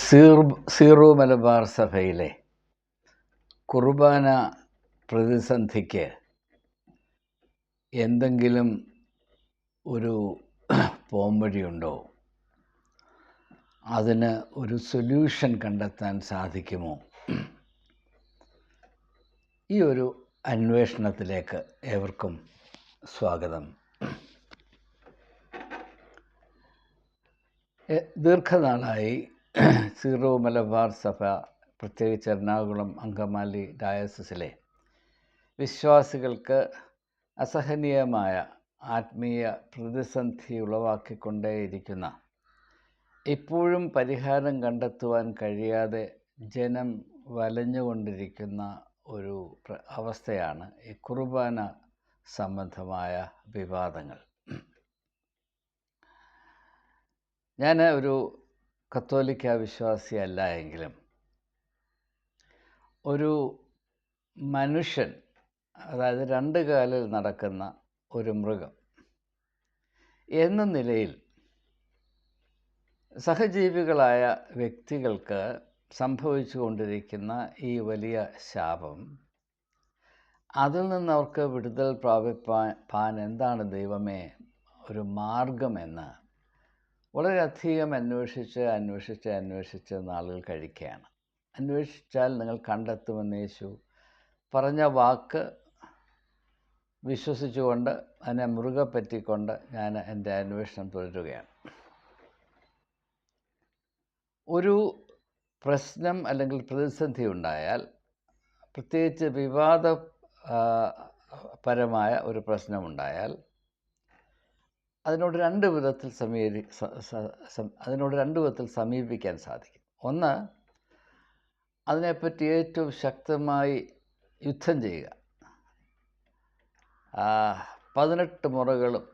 Zero Malabar സഭയിലെ കുർബാന പ്രതിസന്ധിക്ക് എന്തെങ്കിലും ഒരു പോംവഴിയുണ്ടോ? അതിന് ഒരു സൊല്യൂഷൻ കണ്ടെത്താൻ സാധിക്കുമോ? ഈ ഒരു അന്വേഷണത്തിലേക്ക് ഏവർക്കും സ്വാഗതം. ദീർഘനാളായി സീറോ മലബാർ സഭ, പ്രത്യേകിച്ച് എറണാകുളം അങ്കമാലി ഡയസിസിലെ വിശ്വാസികൾക്ക് അസഹനീയമായ ആത്മീയ പ്രതിസന്ധി ഉളവാക്കിക്കൊണ്ടേയിരിക്കുന്ന, ഇപ്പോഴും പരിഹാരം കണ്ടെത്തുവാൻ കഴിയാതെ ജനം വലഞ്ഞുകൊണ്ടിരിക്കുന്ന ഒരു അവസ്ഥയാണ് ഈ കുർബാന സംബന്ധമായ വിവാദങ്ങൾ. ഞാൻ ഒരു കത്തോലിക്ക വിശ്വാസിയല്ല എങ്കിലും ഒരു മനുഷ്യൻ, അതായത് രണ്ട് കാലിൽ നടക്കുന്ന ഒരു മൃഗം എന്ന നിലയിൽ സഹജീവികളായ വ്യക്തികൾക്ക് സംഭവിച്ചു കൊണ്ടിരിക്കുന്ന ഈ വലിയ ശാപം, അതിൽ നിന്ന് അവർക്ക് വിടുതൽ പ്രാപിപ്പാൻ എന്താണ് ദൈവമേ ഒരു മാർഗമെന്ന് വളരെയധികം അന്വേഷിച്ച് നാളുകൾ കഴിക്കുകയാണ്. അന്വേഷിച്ചാൽ നിങ്ങൾ കണ്ടെത്തുമെന്ന് യേശു പറഞ്ഞ വാക്ക് വിശ്വസിച്ചുകൊണ്ട് അതിനെ മുറുകെ പറ്റിക്കൊണ്ട് ഞാൻ എൻ്റെ അന്വേഷണം തുടരുകയാണ്. ഒരു പ്രശ്നം അല്ലെങ്കിൽ പ്രതിസന്ധി ഉണ്ടായാൽ, പ്രത്യേകിച്ച് വിവാദപരമായ ഒരു പ്രശ്നമുണ്ടായാൽ, അതിനോട് രണ്ട് വിധത്തിൽ സമീപിക്കാൻ സാധിക്കും. ഒന്ന്, അതിനെപ്പറ്റി ഏറ്റവും ശക്തമായി യുദ്ധം ചെയ്യുക, 18 മുറകളും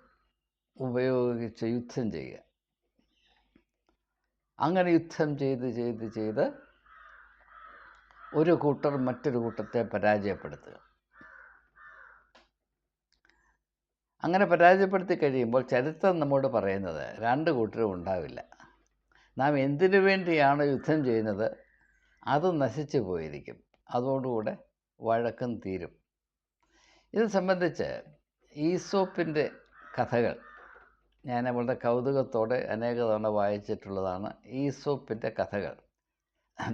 ഉപയോഗിച്ച് യുദ്ധം ചെയ്യുക. അങ്ങനെ യുദ്ധം ചെയ്ത് ഒരു കൂട്ടർ മറ്റൊരു കൂട്ടത്തെ പരാജയപ്പെടുത്തുക. അങ്ങനെ പരാജയപ്പെടുത്തി കഴിയുമ്പോൾ ചരിത്രം നമ്മോട് പറയുന്നത് രണ്ട് കൂട്ടരും ഉണ്ടാവില്ല. നാം എന്തിനു വേണ്ടിയാണ് യുദ്ധം ചെയ്യുന്നത് അത് നശിച്ചു പോയിരിക്കും. അതോടുകൂടെ വഴക്കം തീരും. ഇത് സംബന്ധിച്ച് ഈസോപ്പിൻ്റെ കഥകൾ ഞാൻ വളരെ കൗതുകത്തോടെ അനേക തവണ വായിച്ചിട്ടുള്ളതാണ്. ഈസോപ്പിൻ്റെ കഥകൾ,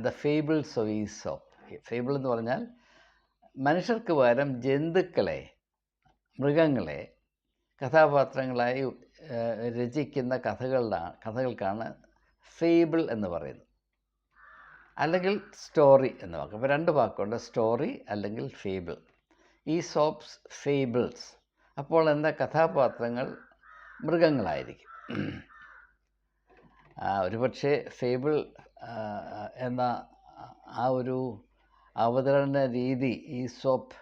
the fables of Aesop. Fable എന്ന് പറഞ്ഞാൽ മനുഷ്യർക്ക് പകരം ജന്തുക്കളെ, മൃഗങ്ങളെ കഥാപാത്രങ്ങളായി രചിക്കുന്ന കഥകൾക്കാണ് ഫേബിൾ എന്ന് പറയുന്നത്, അല്ലെങ്കിൽ സ്റ്റോറി എന്ന വാക്ക്. അപ്പോൾ രണ്ട് വാക്കുണ്ട്, സ്റ്റോറി അല്ലെങ്കിൽ ഫേബിൾ. ഈസോപ്സ് ഫേബിൾസ്. അപ്പോൾ എന്താ, കഥാപാത്രങ്ങൾ മൃഗങ്ങളായിരിക്കും. ഒരുപക്ഷെ ഫേബിൾ എന്ന ആ ഒരു അവതരണ രീതി ഈസോപ്പ്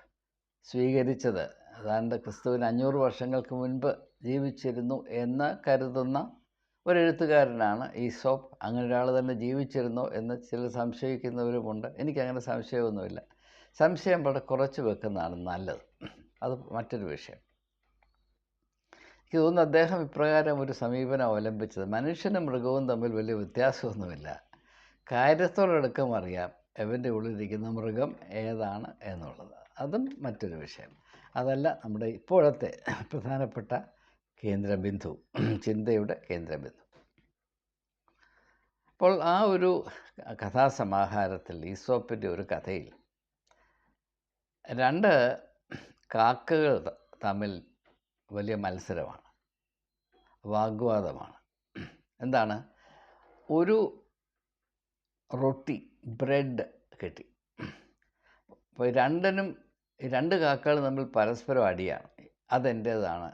സ്വീകരിച്ചത് ഏതാണ്ട് ക്രിസ്തുവിന് 500 വർഷങ്ങൾക്ക് മുൻപ് ജീവിച്ചിരുന്നു എന്ന് കരുതുന്ന ഒരെഴുത്തുകാരനാണ് ഈസോപ്പ്. അങ്ങനെ ഒരാൾ തന്നെ ജീവിച്ചിരുന്നോ എന്ന് ചിലർ സംശയിക്കുന്നവരുമുണ്ട്. എനിക്കങ്ങനെ സംശയമൊന്നുമില്ല. സംശയം വളരെ കുറച്ച് വെക്കുന്നതാണ് നല്ലത്. അത് മറ്റൊരു വിഷയം. എനിക്ക് തോന്നുന്നു അദ്ദേഹം ഇപ്രകാരം ഒരു സമീപനം അവലംബിച്ചത്, മനുഷ്യനും മൃഗവും തമ്മിൽ വലിയ വ്യത്യാസമൊന്നുമില്ല, കാര്യത്തോടടുക്കം അറിയാം അവൻ്റെ ഉള്ളിലിരിക്കുന്ന മൃഗം ഏതാണ് എന്നുള്ളത്. അതും മറ്റൊരു വിഷയം. അതല്ല നമ്മുടെ ഇപ്പോഴത്തെ പ്രധാനപ്പെട്ട കേന്ദ്രബിന്ദു, ചിന്തയുടെ കേന്ദ്രബിന്ദു. അപ്പോൾ ആ ഒരു കഥാസമാഹാരത്തിൽ, ഈസോപ്പിൻ്റെ ഒരു കഥയിൽ, രണ്ട് കാക്കകൾ തമ്മിൽ വലിയ മത്സരമാണ്, വാഗ്വാദമാണ്. എന്താണ്, ഒരു റൊട്ടി, ബ്രെഡ് കിട്ടി. അപ്പോൾ രണ്ട് കാക്കകൾ തമ്മിൽ പരസ്പരം അടിയാണ്. അതെൻ്റേതാണ്.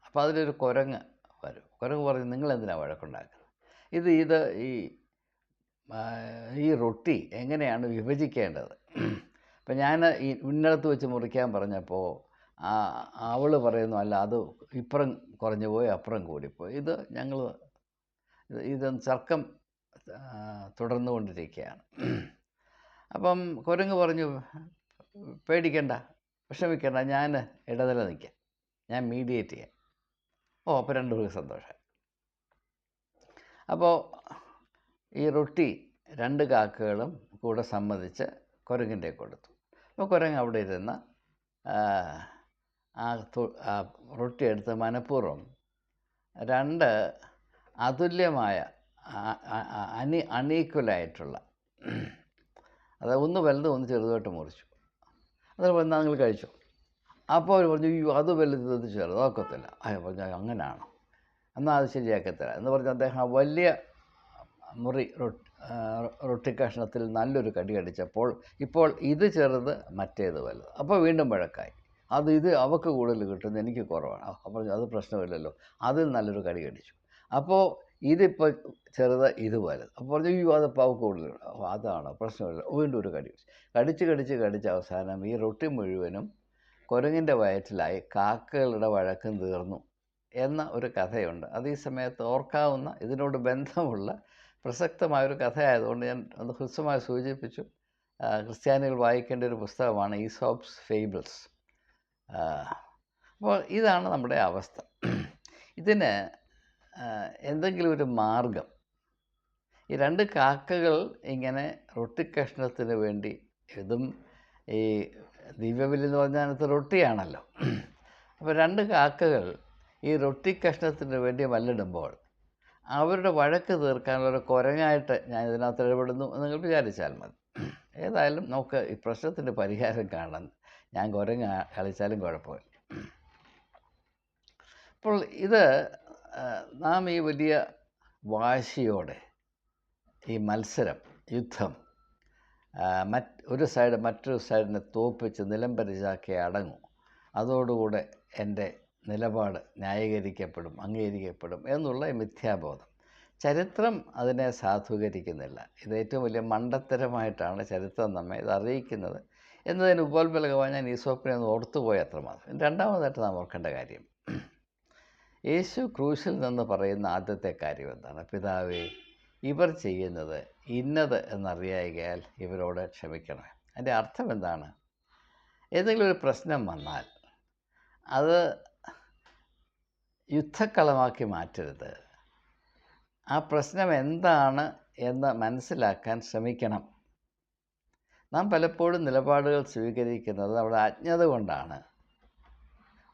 അപ്പോൾ അതിലൊരു കുരങ്ങ് വരും. കുരങ്ങ് പറയും, നിങ്ങളെന്തിനാണ് വഴക്കുണ്ടാക്കുന്നത്? ഈ റൊട്ടി എങ്ങനെയാണ് വിഭജിക്കേണ്ടത്? അപ്പം ഞാൻ ഇന്നടത്ത് വെച്ച് മുറിക്കാൻ പറഞ്ഞപ്പോൾ അവൾ പറയുന്നു, അല്ല അത് ഇപ്പുറം കുറഞ്ഞു പോയി, അപ്പുറം കൂടിപ്പോയി. ഇത് തർക്കം തുടർന്നുകൊണ്ടിരിക്കുകയാണ്. അപ്പം കുരങ്ങ് പറഞ്ഞു, പേടിക്കണ്ട, വിഷമിക്കണ്ട, ഞാൻ ഇടനില നിൽക്കാം, ഞാൻ മീഡിയേറ്റ് ചെയ്യാം. അപ്പോൾ രണ്ടുപേർക്ക് സന്തോഷം. അപ്പോൾ ഈ റൊട്ടി 2 കാക്കകളും കൂടെ സമ്മതിച്ച് കുരങ്ങിൻ്റെ കൊടുത്തു. അപ്പോൾ കുരങ്ങ് അവിടെ ഇരുന്ന് ആ റൊട്ടി എടുത്ത് മനഃപൂർവ്വം 2 അതുല്യമായ അണീക്വലായിട്ടുള്ള, അത് ഒന്ന് വലുത് ഒന്ന് ചെറുതായിട്ട് മുറിച്ചു. അതുപോലെ എന്നാൽ നിങ്ങൾ കഴിച്ചു. അപ്പോൾ അവർ പറഞ്ഞു, അയ്യോ അത് വലുത് ഇത് ചെറുതാക്കത്തില്ല. പറഞ്ഞു അങ്ങനെയാണോ, എന്നാൽ അത് ശരിയാക്കത്തില്ല എന്ന് പറഞ്ഞ് അദ്ദേഹം ആ വലിയ മുറി റൊട്ടി കഷ്ണത്തിൽ നല്ലൊരു കടി അടിച്ചപ്പോൾ ഇപ്പോൾ ഇത് ചെറുത് മറ്റേത് വലുത്. അപ്പോൾ വീണ്ടും വഴക്കായി. ഇത് അവൾക്ക് കൂടുതൽ കിട്ടുന്നത് എനിക്ക് കുറവാണ്. അപ്പോൾ അത് പ്രശ്നമില്ലല്ലോ, അതിൽ നല്ലൊരു കടി കടിച്ചു. അപ്പോൾ ഇതിപ്പോൾ ചെറുത് ഇത് വലുത്. അപ്പോൾ പറഞ്ഞു, അയ്യോ അതിപ്പോൾ അവൾക്ക് കൂടുതൽ, അതാണ് പ്രശ്നമില്ല, വീണ്ടും ഒരു കടി കടിച്ച് അവസാനം ഈ റൊട്ടി മുഴുവനും കുരങ്ങിൻ്റെ വയറ്റിലായി. കാക്കകളുടെ വഴക്കും തീർന്നു എന്ന ഒരു കഥയുണ്ട്. അത് ഈ സമയത്ത് ഓർക്കാവുന്ന, ഇതിനോട് ബന്ധമുള്ള പ്രസക്തമായൊരു കഥയായതുകൊണ്ട് ഞാൻ ഒന്ന് ഹ്രസ്വമായി സൂചിപ്പിച്ചു. ക്രിസ്ത്യാനികൾ വായിക്കേണ്ട ഒരു പുസ്തകമാണ് ഈസോപ്സ് ഫേബിൾസ്. അപ്പോൾ ഇതാണ് നമ്മുടെ അവസ്ഥ. ഇതിന് എന്തെങ്കിലും ഒരു മാർഗം, ഈ 2 കാക്കകൾ ഇങ്ങനെ റൊട്ടിക്കഷ്ണത്തിന് വേണ്ടി, ഇതും ഈ ദിവ്യബലി എന്ന് പറഞ്ഞാൽ അതിനകത്ത് റൊട്ടിയാണല്ലോ. അപ്പോൾ 2 കാക്കകൾ ഈ റൊട്ടിക്കഷ്ണത്തിന് വേണ്ടി മല്ലിടുമ്പോൾ അവരുടെ വഴക്ക് തീർക്കാനുള്ള കുരങ്ങായിട്ട് ഞാൻ ഇതിനകത്ത് ഇടപെടുന്നു എന്ന് നിങ്ങൾ വിചാരിച്ചാൽ മതി. ഏതായാലും നമുക്ക് ഈ പ്രശ്നത്തിൻ്റെ പരിഹാരം കാണാൻ ഞാൻ കുരങ്ങ് കളിച്ചാലും കുഴപ്പമില്ല. അപ്പോൾ ഇത് നാം ഈ വലിയ വാശിയോടെ ഈ മത്സരം, യുദ്ധം, ഒരു സൈഡ് മറ്റൊരു സൈഡിനെ തോൽപ്പിച്ച് നിലംപരിശാക്കി അടങ്ങും, അതോടുകൂടെ എൻ്റെ നിലപാട് ന്യായീകരിക്കപ്പെടും, അംഗീകരിക്കപ്പെടും എന്നുള്ള മിഥ്യാബോധം. ചരിത്രം അതിനെ സാധൂകരിക്കുന്നില്ല. ഇത് ഏറ്റവും വലിയ മണ്ടത്തരമായിട്ടാണ് ചരിത്രം നമ്മെ ഇത് അറിയിക്കുന്നത് എന്നതിന് ഉപോത്ബലകമായി ഞാൻ ഈസോപ്പിനെ ഒന്ന് ഓർത്തുപോയി അത്രമാത്രം. രണ്ടാമതായിട്ട് നാം ഓർക്കേണ്ട കാര്യം, യേശു ക്രൂശിൽ നിന്ന് പറയുന്ന ആദ്യത്തെ കാര്യം എന്താണ്? പിതാവേ, ഇവർ ചെയ്യുന്നത് ഇന്നത് എന്നറിയായികയാൽ ഇവരോട് ക്ഷമിക്കണം. അതിൻ്റെ അർത്ഥം എന്താണ്? ഏതെങ്കിലും ഒരു പ്രശ്നം വന്നാൽ അത് യുദ്ധക്കളമാക്കി മാറ്റരുത്. ആ പ്രശ്നം എന്താണ് എന്ന് മനസ്സിലാക്കാൻ ശ്രമിക്കണം. നാം പലപ്പോഴും നിലപാടുകൾ സ്വീകരിക്കുന്നത് നമ്മുടെ അജ്ഞത കൊണ്ടാണ്.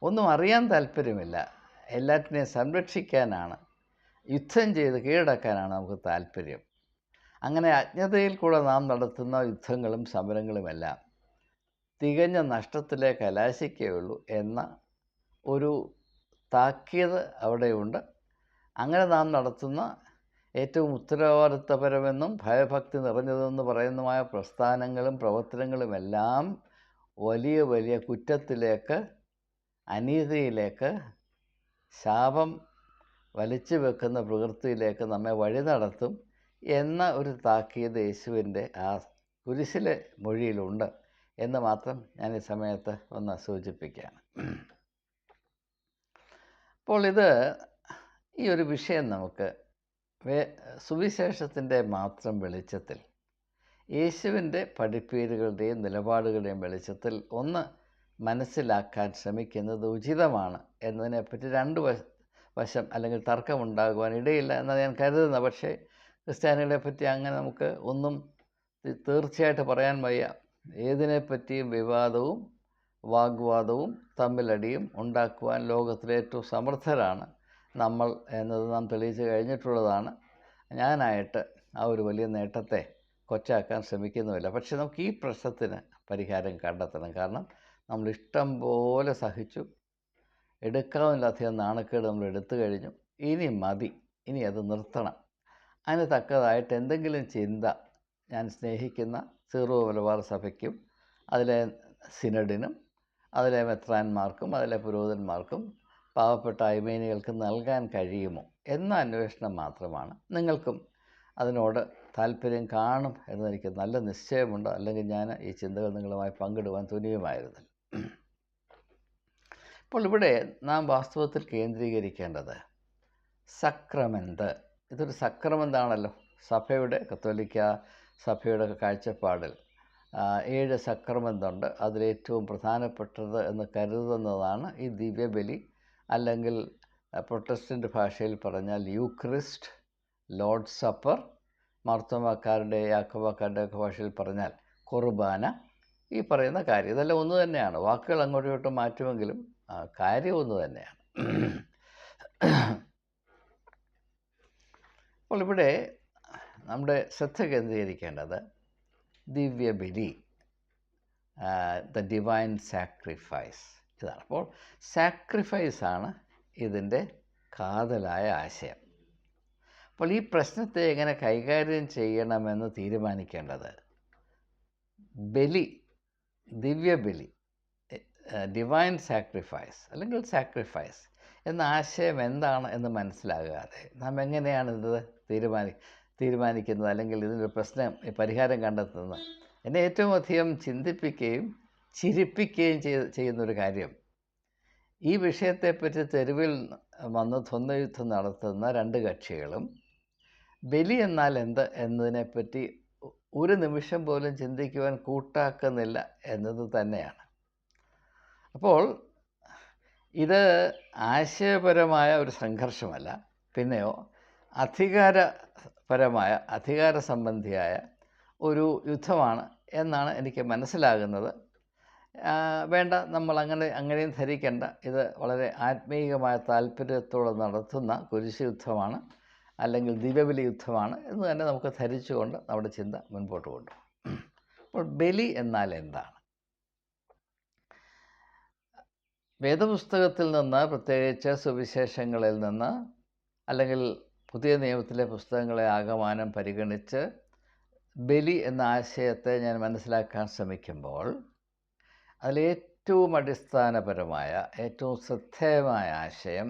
ഒന്നും അറിയാൻ താല്പര്യമില്ല, എല്ലാറ്റിനെയും സംരക്ഷിക്കാനാണ്, യുദ്ധം ചെയ്ത് കീഴടക്കാനാണ് നമുക്ക് താല്പര്യം. അങ്ങനെ അജ്ഞതയിൽ കൂടെ നാം നടത്തുന്ന യുദ്ധങ്ങളും സമരങ്ങളുമെല്ലാം തികഞ്ഞ നഷ്ടത്തിലേ കലാശിക്കുകയുള്ളൂ എന്ന ഒരു താക്കീത് അവിടെയുണ്ട്. അങ്ങനെ നാം നടത്തുന്ന ഏറ്റവും ഉത്തരവാദിത്തപരമെന്നും ഭയഭക്തി നിറഞ്ഞതെന്ന് പറയുന്നതുമായ പ്രസ്ഥാനങ്ങളും പ്രവർത്തനങ്ങളുമെല്ലാം വലിയ വലിയ കുറ്റത്തിലേക്ക്, അനീതിയിലേക്ക്, ശാപം വലിച്ചു വെക്കുന്ന പ്രവൃത്തിയിലേക്ക് നമ്മെ വഴി നടത്തും എന്ന ഒരു താക്കീത് യേശുവിൻ്റെ ആ കുരിശിലെ മൊഴിയിലുണ്ട് എന്ന് മാത്രം ഞാൻ ഈ സമയത്ത് ഒന്ന് സൂചിപ്പിക്കുകയാണ്. അപ്പോൾ ഈ ഒരു വിഷയം നമുക്ക് സുവിശേഷത്തിൻ്റെ മാത്രം വെളിച്ചത്തിൽ, യേശുവിൻ്റെ പഠിപ്പീരുകളുടെയും നിലപാടുകളുടെയും വെളിച്ചത്തിൽ ഒന്ന് മനസ്സിലാക്കാൻ ശ്രമിക്കുന്നത് ഉചിതമാണ് എന്നതിനെപ്പറ്റി 2 വശം അല്ലെങ്കിൽ തർക്കമുണ്ടാകുവാൻ ഇടയില്ല എന്നാണ് ഞാൻ കരുതുന്നത്. പക്ഷേ ക്രിസ്ത്യാനികളെ പറ്റി അങ്ങനെ നമുക്ക് ഒന്നും തീർച്ചയായിട്ട് പറയാൻ വയ്യ. ഏതിനെപ്പറ്റിയും വിവാദവും വാഗ്വാദവും തമ്മിലടിയും ഉണ്ടാക്കുവാൻ ലോകത്തിലെ ഏറ്റവും സമർത്ഥരാണ് നമ്മൾ എന്നത് നാം തെളിയിച്ച് കഴിഞ്ഞിട്ടുള്ളതാണ്. ഞാനായിട്ട് ആ ഒരു വലിയ നേട്ടത്തെ കൊച്ചാക്കാൻ ശ്രമിക്കുന്നുമില്ല. പക്ഷേ നമുക്ക് ഈ പ്രശ്നത്തിന് പരിഹാരം കണ്ടെത്തണം. കാരണം നമ്മൾ ഇഷ്ടം പോലെ സഹിച്ചു, എടുക്കാവുന്നതിലധികം നാണക്കേട് നമ്മൾ എടുത്തു കഴിഞ്ഞു. ഇനി മതി, ഇനി അത് നിർത്തണം. അതിന് തക്കതായിട്ട് എന്തെങ്കിലും ചിന്ത ഞാൻ സ്നേഹിക്കുന്ന സീറോ മലബാർ സഭയ്ക്കും അതിലെ സിനഡിനും അതിലെ മെത്രാന്മാർക്കും അതിലെ പുരോഹിതന്മാർക്കും പാവപ്പെട്ട അയ്മേനികൾക്ക് നൽകാൻ കഴിയുമോ എന്ന അന്വേഷണം മാത്രമാണ്. നിങ്ങൾക്കും അതിനോട് താല്പര്യം കാണും എന്നെനിക്ക് നല്ല നിശ്ചയമുണ്ട്. അല്ലെങ്കിൽ ഞാൻ ഈ ചിന്തകൾ നിങ്ങളുമായി പങ്കിടുവാൻ തുനിയുമായിരുന്നില്ല. അപ്പോൾ ഇവിടെ നാം വാസ്തവത്തിൽ കേന്ദ്രീകരിക്കേണ്ടത് സക്രമെന്റ്. ഇതൊരു സക്രമെന്താണല്ലോ. സഭയുടെ, കത്തോലിക്ക സഭയുടെ കാഴ്ചപ്പാടിൽ 7 സക്രമെന്തുണ്ട്. അതിലേറ്റവും പ്രധാനപ്പെട്ടത് എന്ന് കരുതുന്നതാണ് ഈ ദിവ്യബലി, അല്ലെങ്കിൽ പ്രൊട്ടസ്റ്റൻ്റ് ഭാഷയിൽ പറഞ്ഞാൽ യൂക്രിസ്റ്റ്, ലോർഡ് സപ്പർ, മാർത്തോമാക്കാരുടെ യാക്കോബക്കാരുടെ ഒക്കെ ഭാഷയിൽ പറഞ്ഞാൽ കുർബാന, ഈ പറയുന്ന കാര്യം ഇതെല്ലാം ഒന്ന് തന്നെയാണ്. വാക്കുകൾ അങ്ങോട്ടും ഇങ്ങോട്ടും മാറ്റുമെങ്കിലും കാര്യം ഒന്ന് തന്നെയാണ്. അപ്പോൾ ഇവിടെ നമ്മുടെ ശ്രദ്ധ കേന്ദ്രീകരിക്കേണ്ടത് ദിവ്യബലി, ദ ഡിവൈൻ സാക്രിഫൈസ്, ഇതാണ്. അപ്പോൾ സാക്രിഫൈസാണ് ഇതിൻ്റെ കാതലായ ആശയം. അപ്പോൾ ഈ പ്രശ്നത്തെ എങ്ങനെ കൈകാര്യം ചെയ്യണമെന്ന് തീരുമാനിക്കേണ്ടത് ബലി, ദിവ്യബലി, ഡിവൈൻ സാക്രിഫൈസ് അല്ലെങ്കിൽ സാക്രിഫൈസ് എന്ന ആശയം എന്താണ് എന്ന് മനസ്സിലാകാതെ നാം എങ്ങനെയാണ് ഇത് തീരുമാനിക്കുന്നത് അല്ലെങ്കിൽ ഇതിനൊരു പരിഹാരം കണ്ടെത്തുന്നത്? എന്നെ ഏറ്റവും അധികം ചിന്തിപ്പിക്കുകയും ചിരിപ്പിക്കുകയും ചെയ്യുന്നൊരു കാര്യം, ഈ വിഷയത്തെപ്പറ്റി തെരുവിൽ വന്ന് ദ്വന്ദ്വയുദ്ധം നടത്തുന്ന രണ്ട് കക്ഷികളും ബലി എന്നാൽ എന്ത് എന്നതിനെപ്പറ്റി ഒരു നിമിഷം പോലും ചിന്തിക്കുവാൻ കൂട്ടാക്കുന്നില്ല എന്നത് തന്നെയാണ്. അപ്പോൾ ഇത് ആശയപരമായ ഒരു സംഘർഷമല്ല, പിന്നെയോ അധികാര സംബന്ധിയായ ഒരു യുദ്ധമാണ് എന്നാണ് എനിക്ക് മനസ്സിലാകുന്നത്. വേണ്ട, നമ്മൾ അങ്ങനെയും ധരിക്കേണ്ട. ഇത് വളരെ ആത്മീയമായ താല്പര്യത്തോടെ നടത്തുന്ന കുരിശ് യുദ്ധമാണ് അല്ലെങ്കിൽ ദിവ്യബലി യുദ്ധമാണ് എന്ന് തന്നെ നമുക്ക് ധരിച്ചുകൊണ്ട് നമ്മുടെ ചിന്ത മുൻപോട്ട് കൊണ്ടുപോകും. അപ്പോൾ ബലി എന്നാൽ എന്താണ്? വേദപുസ്തകത്തിൽ നിന്ന്, പ്രത്യേകിച്ച് സുവിശേഷങ്ങളിൽ നിന്ന് അല്ലെങ്കിൽ പുതിയ നിയമത്തിലെ പുസ്തകങ്ങളെ ആകമാനം പരിഗണിച്ച് ബലി എന്ന ആശയത്തെ ഞാൻ മനസ്സിലാക്കാൻ ശ്രമിക്കുമ്പോൾ അതിലേറ്റവും അടിസ്ഥാനപരമായ, ഏറ്റവും ശ്രദ്ധേയമായ ആശയം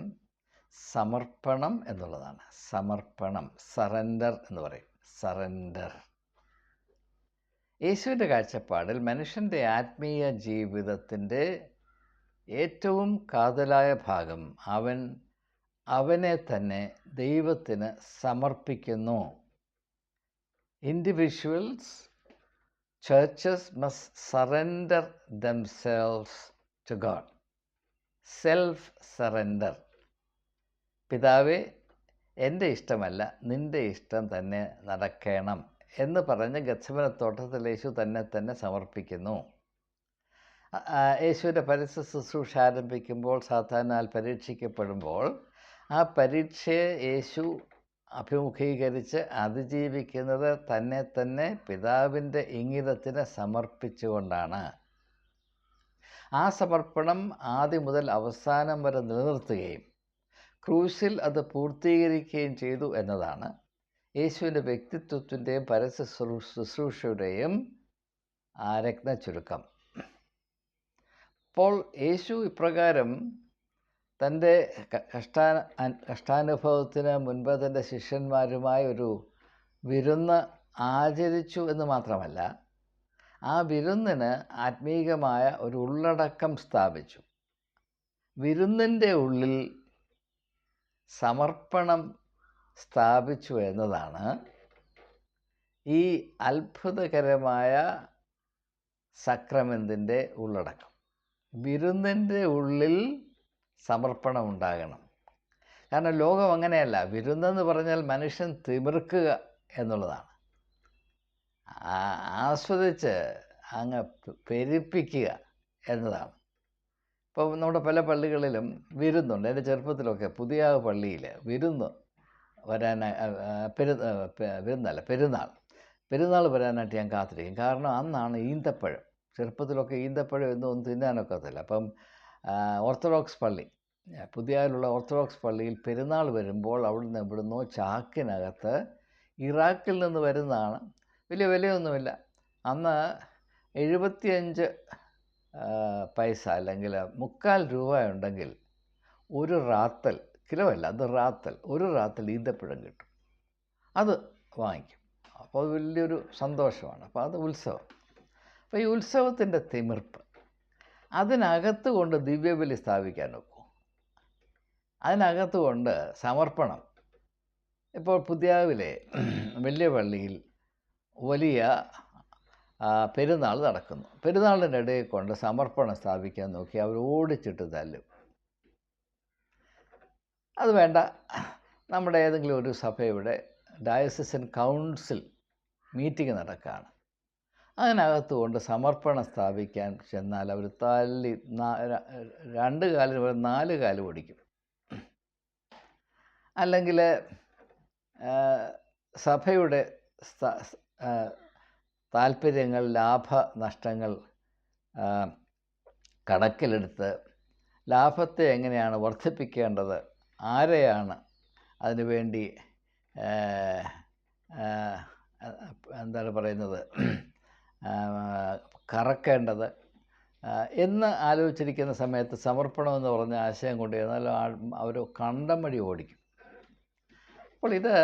സമർപ്പണം എന്നുള്ളതാണ്. സമർപ്പണം, സറണ്ടർ എന്ന് പറയും. സറണ്ടർ. യേശുവിൻ്റെ കാഴ്ചപ്പാടിൽ മനുഷ്യൻ്റെ ആത്മീയ ജീവിതത്തിൻ്റെ ഏറ്റവും കാതലായ ഭാഗം അവനെ തന്നെ ദൈവത്തിന് സമർപ്പിക്കുന്നു. Individuals, churches must surrender themselves to God. Self surrender. പിതാവേ, എൻ്റെ ഇഷ്ടമല്ല, നിൻ്റെ ഇഷ്ടം തന്നെ നടക്കണം എന്ന് പറഞ്ഞ് ഗത്സമനത്തോട്ടത്തിൽ യേശു തന്നെ സമർപ്പിക്കുന്നു. യേശുവിൻ്റെ പരസ്യ ശുശ്രൂഷ ആരംഭിക്കുമ്പോൾ സാത്താനാൽ പരീക്ഷിക്കപ്പെടുമ്പോൾ ആ പരീക്ഷയെ യേശു അഭിമുഖീകരിച്ച് അതിജീവിക്കുന്നത് തന്നെ പിതാവിൻ്റെ ഇംഗിതത്തിന് സമർപ്പിച്ചുകൊണ്ടാണ്. ആ സമർപ്പണം ആദ്യം മുതൽ അവസാനം വരെ നിലനിർത്തുകയും ക്രൂശിൽ അത് പൂർത്തീകരിക്കുകയും ചെയ്തു എന്നതാണ് യേശുവിൻ്റെ വ്യക്തിത്വത്തിൻ്റെയും പരസ്യ ശുശ്രൂഷയുടെയും രത്നച്ചുരുക്കം. അപ്പോൾ യേശു ഇപ്രകാരം തൻ്റെ കഷ്ടാനുഭവത്തിന് മുൻപ് തൻ്റെ ശിഷ്യന്മാരുമായി ഒരു വിരുന്ന് ആചരിച്ചു എന്ന് മാത്രമല്ല, ആ വിരുന്നിന് ആത്മീകമായ ഒരു ഉള്ളടക്കം സ്ഥാപിച്ചു. വിരുന്നിൻ്റെ ഉള്ളിൽ സമർപ്പണം സ്ഥാപിച്ചു എന്നതാണ് ഈ അത്ഭുതകരമായ സക്രമെന്തിൻ്റെ ഉള്ളടക്കം. വിരുന്നിൻ്റെ ഉള്ളിൽ സമർപ്പണം ഉണ്ടാകണം. കാരണം ലോകം അങ്ങനെയല്ല. വിരുന്നെന്ന് പറഞ്ഞാൽ മനുഷ്യൻ തിമിർക്കുക എന്നുള്ളതാണ്. ആസ്വദിച്ച് അങ്ങ് പെരുപ്പിക്കുക എന്നതാണ്. ഇപ്പോൾ നമ്മുടെ പല പള്ളികളിലും വിരുന്നുണ്ട്. എൻ്റെ ചെറുപ്പത്തിലൊക്കെ പുതിയ പള്ളിയിൽ വിരുന്ന് പെരുന്നാൾ വരാനായിട്ട് ഞാൻ കാത്തിരിക്കും. കാരണം അന്നാണ് ഈന്തപ്പഴം. ചെറുപ്പത്തിലൊക്കെ ഈന്തപ്പഴം ഒന്നും തിന്നാനൊക്കത്തില്ല. അപ്പം ഓർത്തഡോക്സ് പള്ളി, പുതിയതിലുള്ള ഓർത്തഡോക്സ് പള്ളിയിൽ പെരുന്നാൾ വരുമ്പോൾ അവിടുന്ന് ഇവിടുന്നോ ചാക്കിനകത്ത് ഇറാഖിൽ നിന്ന് വരുന്നതാണ്. വലിയ വിലയൊന്നുമില്ല. അന്ന് 75 പൈസ അല്ലെങ്കിൽ 3/4 രൂപ ഉണ്ടെങ്കിൽ ഒരു റാത്തൽ, കിലോ അല്ല, അത് റാത്തൽ, ഒരു റാത്തൽ ഈന്തപ്പഴം കിട്ടും. അത് വാങ്ങിക്കും. അപ്പോൾ അത് വലിയൊരു സന്തോഷമാണ്. അപ്പോൾ അത് ഉത്സവം. അപ്പോൾ ഈ ഉത്സവത്തിൻ്റെ തിമിർപ്പ്, അതിനകത്ത് കൊണ്ട് ദിവ്യബലി സ്ഥാപിക്കാൻ നോക്കും. അതിനകത്ത് കൊണ്ട് സമർപ്പണം. ഇപ്പോൾ പുതിയാവിലെ വലിയ പള്ളിയിൽ വലിയ പെരുന്നാൾ നടക്കുന്നു. പെരുന്നാളിൻ്റെ ഇടയിൽ കൊണ്ട് സമർപ്പണം സ്ഥാപിക്കാൻ നോക്കി അവർ ഓടിച്ചിട്ട് തല്ലും. അത് വേണ്ട. നമ്മുടെ ഏതെങ്കിലും ഒരു സഭയുടെ ഡയസിസൻ കൗൺസിൽ മീറ്റിംഗ് നടക്കുകയാണ്. അതിനകത്ത് കൊണ്ട് സമർപ്പണം സ്ഥാപിക്കാൻ ചെന്നാൽ അവർ തല്ലി 2 കാലിന് പകരം 4 കാല് ഓടിക്കും. അല്ലെങ്കിൽ സഭയുടെ താല്പര്യങ്ങൾ, ലാഭനഷ്ടങ്ങൾ കണക്കിലെടുത്ത് ലാഭത്തെ എങ്ങനെയാണ് വർദ്ധിപ്പിക്കേണ്ടത്, ആരെയാണ് അതിനുവേണ്ടി എന്താണ് പറയുന്നത് കറക്കേണ്ടത് എന്ന് ആലോചിച്ചിരിക്കുന്ന സമയത്ത് സമർപ്പണം എന്ന് പറഞ്ഞ ആശയം കൊണ്ട് ചെന്നാൽ അവർ കണ്ടം വഴി ഓടിക്കും. അപ്പോൾ ഇത്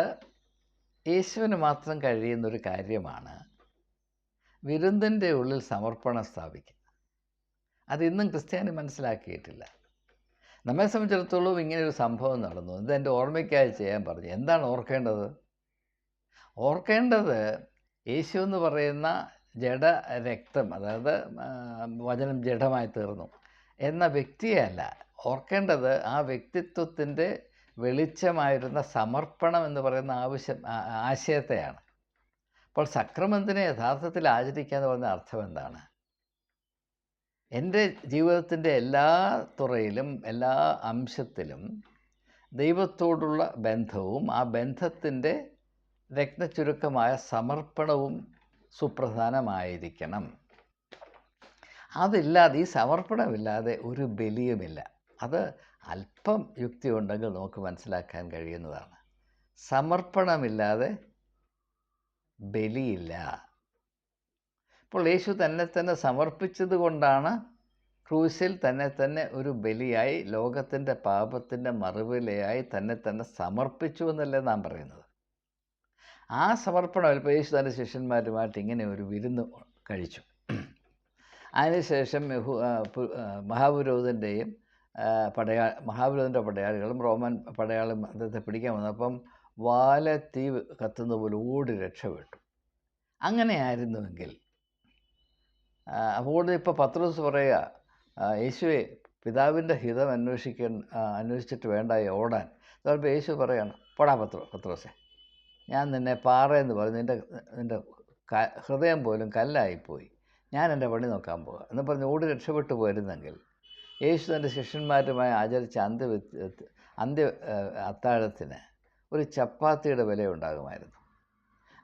യേശുവിന് മാത്രം കഴിയുന്നൊരു കാര്യമാണ്, വിരുന്നിൻ്റെ ഉള്ളിൽ സമർപ്പണം സ്ഥാപിക്കുക. അതിന്നും ക്രിസ്ത്യാനി മനസ്സിലാക്കിയിട്ടില്ല. നമ്മെ സംബന്ധിച്ചിടത്തോളം ഇങ്ങനെയൊരു സംഭവം നടന്നു, ഇതെൻ്റെ ഓർമ്മയ്ക്കായി ചെയ്യാൻ പറഞ്ഞു. എന്താണ് ഓർക്കേണ്ടത്? ഓർക്കേണ്ടത് യേശു എന്ന് പറയുന്ന ജഡരക്തം, അതായത് വചനം ജഡമായി തീർന്നു എന്ന വ്യക്തിയല്ല. ഓർക്കേണ്ടത് ആ വ്യക്തിത്വത്തിൻ്റെ വെളിച്ചമായിരുന്ന സമർപ്പണം എന്ന് പറയുന്ന ആശയത്തെയാണ്. അപ്പോൾ സക്രമന്തിനെ യഥാർത്ഥത്തിൽ ആചരിക്കുക എന്ന് പറയുന്ന അർത്ഥം എന്താണ്? എൻ്റെ ജീവിതത്തിൻ്റെ എല്ലാ തുറയിലും എല്ലാ അംശത്തിലും ദൈവത്തോടുള്ള ബന്ധവും ആ ബന്ധത്തിൻ്റെ രത്നച്ചുരുക്കമായ സമർപ്പണവും സുപ്രധാനമായിരിക്കണം. അതില്ലാതെ, ഈ സമർപ്പണമില്ലാതെ ഒരു ബലിയുമില്ല. അത് അല്പം യുക്തി ഉണ്ടെങ്കിൽ നമുക്ക് മനസ്സിലാക്കാൻ കഴിയുന്നതാണ്. സമർപ്പണമില്ലാതെ ബലിയില്ല. ഇപ്പോൾ യേശു തന്നെ സമർപ്പിച്ചത് കൊണ്ടാണ് ക്രൂശിൽ തന്നെ ഒരു ബലിയായി, ലോകത്തിൻ്റെ പാപത്തിൻ്റെ മറുവിലയായി തന്നെ സമർപ്പിച്ചു എന്നല്ലേ നാം പറയുന്നത്. ആ സമർപ്പണം ഇപ്പോൾ യേശു തൻ്റെ ശിഷ്യന്മാരുമായിട്ട് ഇങ്ങനെ ഒരു വിരുന്ന് കഴിച്ചു. അതിനുശേഷം മഹാപുരോഹിതൻ്റെയും മഹാപുരോഹിതൻ്റെ പടയാളികളും റോമൻ പടയാളികളും അദ്ദേഹത്തെ പിടിക്കാൻ വന്നപ്പം വാല തീ കത്തുന്ന പോലെ ഓടി രക്ഷപ്പെട്ടു. അങ്ങനെയായിരുന്നുവെങ്കിൽ അപ്പോൾ ഇപ്പോൾ പത്രോസ് പറയുക, യേശുവെ പിതാവിൻ്റെ ഹിതം അന്വേഷിച്ചിട്ട് വേണ്ട ഓടാൻ. അതുകൊണ്ട് യേശു പറയുകയാണ്, പോടാ പത്രോസെ, ഞാൻ നിന്നെ പാറയെന്ന് പറഞ്ഞ് നിൻ്റെ ഹൃദയം പോലും കല്ലായിപ്പോയി, ഞാൻ എൻ്റെ പണി നോക്കാൻ പോവുക എന്ന് പറഞ്ഞ് ഓടി രക്ഷപ്പെട്ടു പോയിരുന്നെങ്കിൽ യേശു തൻ്റെ ശിഷ്യന്മാരുമായി ആചരിച്ച അന്ത്യ അത്താഴത്തിന് ഒരു ചപ്പാത്തിയുടെ വില ഉണ്ടാകുമായിരുന്നു.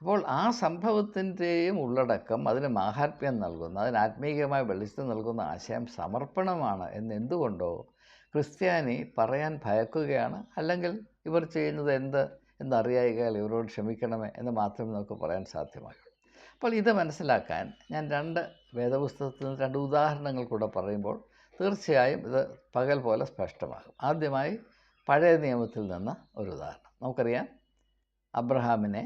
അപ്പോൾ ആ സംഭവത്തിൻ്റെയും ഉള്ളടക്കം, അതിന് മാഹാത്മ്യം നൽകുന്ന, അതിന് ആത്മീയമായ വെളിച്ചം നൽകുന്ന ആശയം സമർപ്പണമാണ് എന്തുകൊണ്ടോ ക്രിസ്ത്യാനി പറയാൻ ഭയക്കുകയാണ്. അല്ലെങ്കിൽ ഇവർ ചെയ്യുന്നത് എന്നറിയായികയാൽ ഇവരോട് ക്ഷമിക്കണമേ എന്ന് മാത്രമേ നമുക്ക് പറയാൻ സാധ്യമാകൂ. അപ്പോൾ ഇത് മനസ്സിലാക്കാൻ ഞാൻ 2 വേദപുസ്തകത്തിൽ നിന്ന് 2 ഉദാഹരണങ്ങൾ കൂടെ പറയുമ്പോൾ തീർച്ചയായും ഇത് പകൽ പോലെ സ്പഷ്ടമാകും. ആദ്യമായി പഴയ നിയമത്തിൽ നിന്ന് ഒരു ഉദാഹരണം. നമുക്കറിയാം, അബ്രഹാമിനെ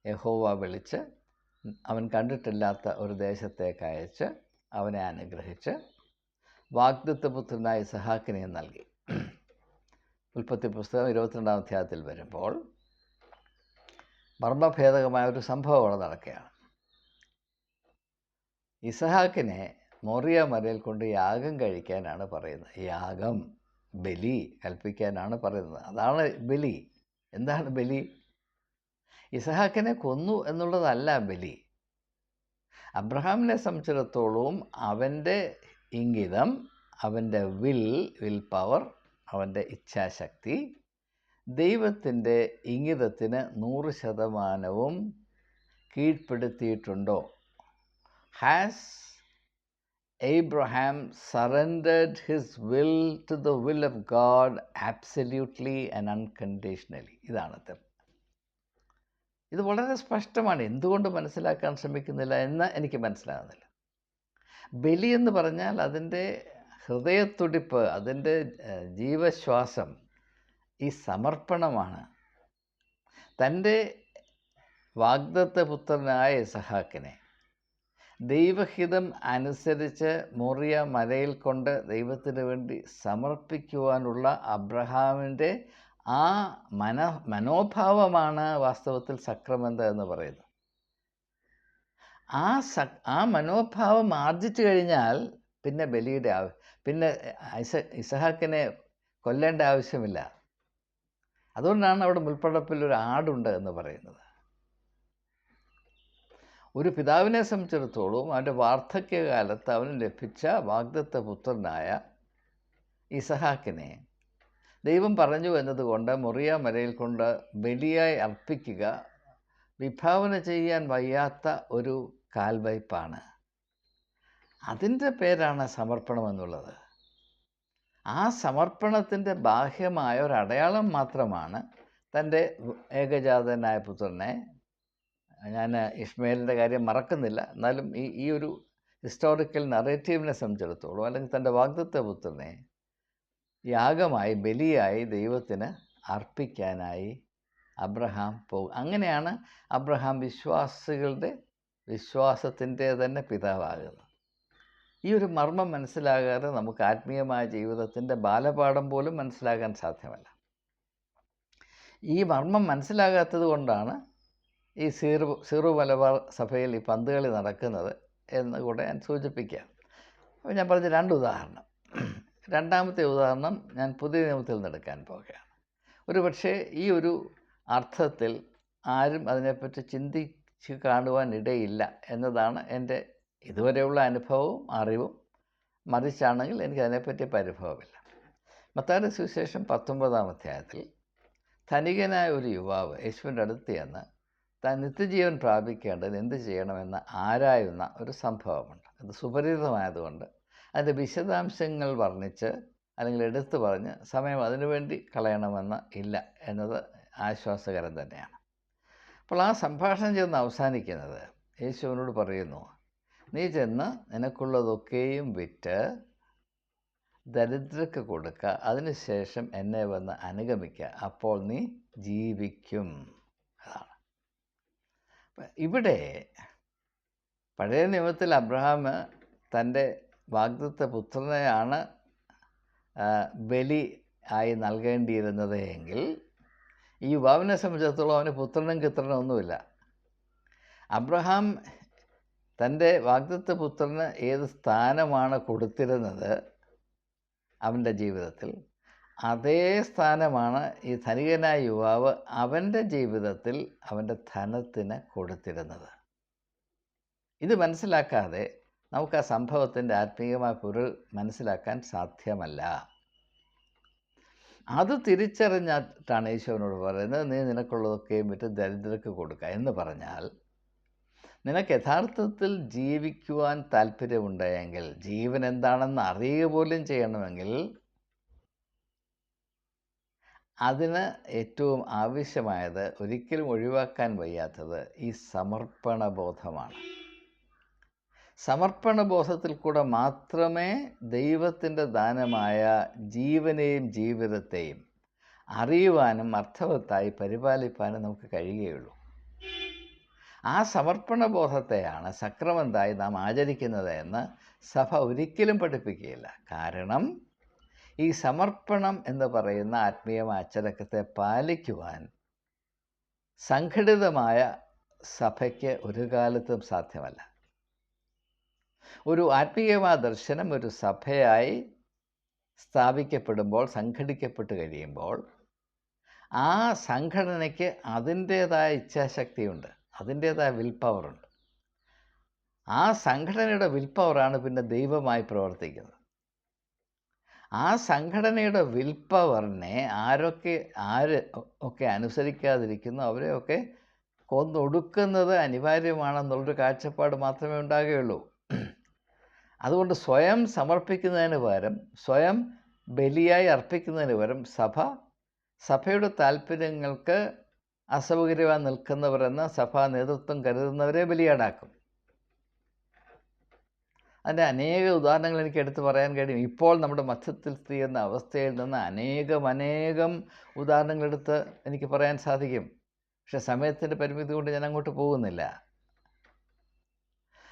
യഹോവ വിളിച്ച് അവൻ കണ്ടിട്ടില്ലാത്ത ഒരു ദേശത്തേക്ക് അയച്ച് അവനെ അനുഗ്രഹിച്ച് വാഗ്ദത്തപുത്രനായ ഇസഹാക്കിനെ നൽകി. ഉൽപ്പത്തി പുസ്തകം 22-ാം അധ്യായത്തിൽ വരുമ്പോൾ മർമ്മഭേദകമായ ഒരു സംഭവം അവിടെ നടക്കുകയാണ്. ഇസഹാക്കിനെ മോറിയ മലയിൽ കൊണ്ട് യാഗം കഴിക്കാനാണ് പറയുന്നത്. യാഗം, ബലി കൽപ്പിക്കാനാണ് പറയുന്നത്. അതാണ് ബലി. എന്താണ് ബലി? ഇസഹാക്കിനെ കൊന്നു എന്നുള്ളതല്ല ബലി. അബ്രഹാമിനെ സംബന്ധിച്ചിടത്തോളം അവൻ്റെ ഇംഗിതം, അവൻ്റെ വിൽ പവർ, അവൻ്റെ ഇച്ഛാശക്തി ദൈവത്തിൻ്റെ ഇംഗിതത്തിന് 100% കീഴ്പ്പെടുത്തിയിട്ടുണ്ടോ? Has Abraham surrendered his will to the will of God absolutely and unconditionally? ഇതാണ് ഇത് വളരെ സ്പഷ്ടമാണ്. എന്തുകൊണ്ട് മനസ്സിലാക്കാൻ ശ്രമിക്കുന്നില്ല എന്ന് എനിക്ക് മനസ്സിലാകുന്നില്ല. ബലി എന്ന് പറഞ്ഞാൽ അതിൻ്റെ ഹൃദയത്തുടിപ്പ്, അതിൻ്റെ ജീവശ്വാസം ഈ സമർപ്പണമാണ്. തൻ്റെ വാഗ്ദത്ത പുത്രനായ ഇസഹാക്കിനെ ദൈവഹിതം അനുസരിച്ച് മോറിയ മലയിൽ കൊണ്ട് ദൈവത്തിന് വേണ്ടി സമർപ്പിക്കുവാനുള്ള അബ്രഹാമിൻ്റെ ആ മനോഭാവമാണ് വാസ്തവത്തിൽ സക്രമന്ത് എന്ന് പറയുന്നത്. ആ മനോഭാവം ആർജിച്ചു കഴിഞ്ഞാൽ പിന്നെ ബലിയുടെ പിന്നെ ഇസഹാക്കിനെ കൊല്ലേണ്ട ആവശ്യമില്ല. അതുകൊണ്ടാണ് അവിടെ മുൾപ്പടപ്പിൽ ഒരു ആടുണ്ട് എന്ന് പറയുന്നത്. ഒരു പിതാവിനെ സംബന്ധിച്ചിടത്തോളം അവൻ്റെ വാർദ്ധക്യകാലത്ത് അവന് ലഭിച്ച വാഗ്ദത്ത പുത്രനായ ഇസഹാക്കിനെ ദൈവം പറഞ്ഞു എന്നതുകൊണ്ട് മൊറിയ മലയിൽ കൊണ്ട് ബലിയായി അർപ്പിക്കുക വിഭാവന ചെയ്യാൻ വയ്യാത്ത ഒരു കാൽവയ്പ്പാണ്. അതിൻ്റെ പേരാണ് സമർപ്പണം എന്നുള്ളത്. ആ സമർപ്പണത്തിൻ്റെ ബാഹ്യമായ ഒരു അടയാളം മാത്രമാണ് തൻ്റെ ഏകജാതനായ പുത്രനെ, ഞാൻ ഇഷ്മയേലിൻ്റെ കാര്യം മറക്കുന്നില്ല, എന്നാലും ഈ ഒരു ഹിസ്റ്റോറിക്കൽ നറേറ്റീവിനെ സംബന്ധിച്ചിടത്തോളം അല്ലെങ്കിൽ തൻ്റെ വാഗ്ദത്ത പുത്രനെ യാഗമായി ബലിയായി ദൈവത്തിന് അർപ്പിക്കാനായി അബ്രഹാം പോകും. അങ്ങനെയാണ് അബ്രഹാം വിശ്വാസത്തിൻ്റെ തന്നെ പിതാവാകുന്നത്. ഈ ഒരു മർമ്മം മനസ്സിലാകാതെ നമുക്ക് ആത്മീയമായ ജീവിതത്തിൻ്റെ ബാലപാഠം പോലും മനസ്സിലാകാൻ സാധ്യമല്ല. ഈ മർമ്മം മനസ്സിലാകാത്തത് കൊണ്ടാണ് ഈ സീറോ മലബാർ സഭയിൽ ഈ പന്തുകളി നടക്കുന്നത് എന്ന് കൂടെ ഞാൻ സൂചിപ്പിക്കാം. അപ്പോൾ ഞാൻ പറഞ്ഞ 2 ഉദാഹരണം. രണ്ടാമത്തെ ഉദാഹരണം ഞാൻ പുതിയ നിയമത്തിൽ നിന്നെടുക്കാൻ പോകുകയാണ്. ഒരുപക്ഷെ ഈ ഒരു അർത്ഥത്തിൽ ആരും അതിനെപ്പറ്റി ചിന്തിച്ച് കാണുവാനിടയില്ല എന്നതാണ് എൻ്റെ ഇതുവരെയുള്ള അനുഭവവും അറിവും. മറിച്ചാണെങ്കിൽ എനിക്ക് അതിനെപ്പറ്റി പരിഭവമില്ല. മത്തായിയുടെ സുവിശേഷം 19-ാം അധ്യായത്തിൽ ധനികനായ ഒരു യുവാവ് യേശുവിൻ്റെ അടുത്ത് ചെന്ന് താൻ നിത്യജീവൻ പ്രാപിക്കേണ്ടത് എന്ത് ചെയ്യണമെന്ന് ആരായുന്ന ഒരു സംഭവമുണ്ട്. അത് സുപരിചിതമായതുകൊണ്ട് അതിൻ്റെ വിശദാംശങ്ങൾ വർണ്ണിച്ച് അല്ലെങ്കിൽ എടുത്തു പറഞ്ഞ് സമയം അതിനുവേണ്ടി കളയണമെന്ന് ഇല്ല എന്നത് ആശ്വാസകരം തന്നെയാണ്. അപ്പോൾ ആ സംഭാഷണം ചെന്ന് അവസാനിക്കുന്നത് യേശുവിനോട് പറയുന്നു, നീ ചെന്ന് നിനക്കുള്ളതൊക്കെയും വിറ്റ് ദരിദ്രർക്ക് കൊടുക്കുക, അതിനുശേഷം എന്നെ വന്ന് അനുഗമിക്കുക, അപ്പോൾ നീ ജീവിക്കും. അതാണ് ഇവിടെ പഴയ നിയമത്തിൽ അബ്രഹാം തൻ്റെ വാഗ്ദത്ത പുത്രനെയാണ് ബലി ആയി നൽകേണ്ടിയിരുന്നത് എങ്കിൽ ഈ യുവാവിനെ സംബന്ധിച്ചിടത്തോളം അവന് പുത്രനും കിത്രനും ഒന്നുമില്ല. അബ്രഹാം തൻ്റെ വാഗ്ദത്ത പുത്രന് ഏത് സ്ഥാനമാണ് കൊടുത്തിരുന്നത് അവൻ്റെ ജീവിതത്തിൽ, അതേ സ്ഥാനമാണ് ഈ ധനികനായ യുവാവ് അവൻ്റെ ജീവിതത്തിൽ അവൻ്റെ ധനത്തിന് കൊടുത്തിരുന്നത്. ഇത് മനസ്സിലാക്കാതെ നമുക്ക് ആ സംഭവത്തിൻ്റെ ആത്മീയമായ പൊരുൾ മനസ്സിലാക്കാൻ സാധ്യമല്ല. അത് തിരിച്ചറിഞ്ഞിട്ടാണ് ഈശോനോട് പറയുന്നത്, നീ നിനക്കുള്ളതൊക്കെയും വിറ്റ് ദരിദ്രർക്ക് കൊടുക്കുക എന്ന് പറഞ്ഞാൽ, നിനക്ക് യഥാർത്ഥത്തിൽ ജീവിക്കുവാൻ താല്പര്യമുണ്ടെങ്കിൽ, ജീവൻ എന്താണെന്ന് അറിയുക പോലും ചെയ്യണമെങ്കിൽ, അതിന് ഏറ്റവും ആവശ്യമായത്, ഒരിക്കലും ഒഴിവാക്കാൻ വയ്യാത്തത് ഈ സമർപ്പണബോധമാണ്. സമർപ്പണബോധത്തിൽ കൂടെ മാത്രമേ ദൈവത്തിൻ്റെ ദാനമായ ജീവനെയും ജീവിതത്തെയും അറിയുവാനും അർത്ഥവത്തായി പരിപാലിപ്പാനും നമുക്ക് കഴിയുകയുള്ളൂ. ആ സമർപ്പണബോധത്തെയാണ് സക്രമന്തായി നാം ആചരിക്കുന്നത് എന്ന് സഭ ഒരിക്കലും പഠിപ്പിക്കുകയില്ല. കാരണം ഈ സമർപ്പണം എന്ന് പറയുന്ന ആത്മീയമായ അച്ചടക്കത്തെ പാലിക്കുവാൻ സംഘടിതമായ സഭയ്ക്ക് ഒരു കാലത്തും സാധ്യമല്ല. ഒരു ആത്മീയമായ ദർശനം ഒരു സഭയായി സ്ഥാപിക്കപ്പെടുമ്പോൾ, സംഘടിക്കപ്പെട്ട് കഴിയുമ്പോൾ, ആ സംഘടനയ്ക്ക് അതിൻ്റേതായ ഇച്ഛാശക്തിയുണ്ട്, അതിൻ്റേതായ വിൽ പവറുണ്ട്. ആ സംഘടനയുടെ വിൽ പവറാണ് പിന്നെ ദൈവമായി പ്രവർത്തിക്കുന്നത്. ആ സംഘടനയുടെ വിൽ പവറിനെ ആര് ഒക്കെ അനുസരിക്കാതിരിക്കുന്നു അവരെയൊക്കെ കൊന്നൊടുക്കുന്നത് അനിവാര്യമാണെന്നുള്ളൊരു കാഴ്ചപ്പാട് മാത്രമേ ഉണ്ടാകുകയുള്ളൂ. അതുകൊണ്ട് സ്വയം സമർപ്പിക്കുന്നതിന് പകരം, സ്വയം ബലിയായി അർപ്പിക്കുന്നതിന് പകരം സഭയുടെ താല്പര്യങ്ങൾക്ക് അസൗകര്യമായി നിൽക്കുന്നവരെന്ന് സഭാ നേതൃത്വം കരുതുന്നവരെ ബലിയാടാക്കും. അതിൻ്റെ അനേക ഉദാഹരണങ്ങൾ എനിക്ക് എടുത്തു പറയാൻ കഴിയും. ഇപ്പോൾ നമ്മുടെ മധ്യത്തിൽ സ്ഥിതി ചെയ്യുന്ന അവസ്ഥയിൽ നിന്ന് അനേകം ഉദാഹരണങ്ങളെടുത്ത് എനിക്ക് പറയാൻ സാധിക്കും. പക്ഷെ സമയത്തിൻ്റെ പരിമിതി കൊണ്ട് ഞാൻ അങ്ങോട്ട് പോകുന്നില്ല.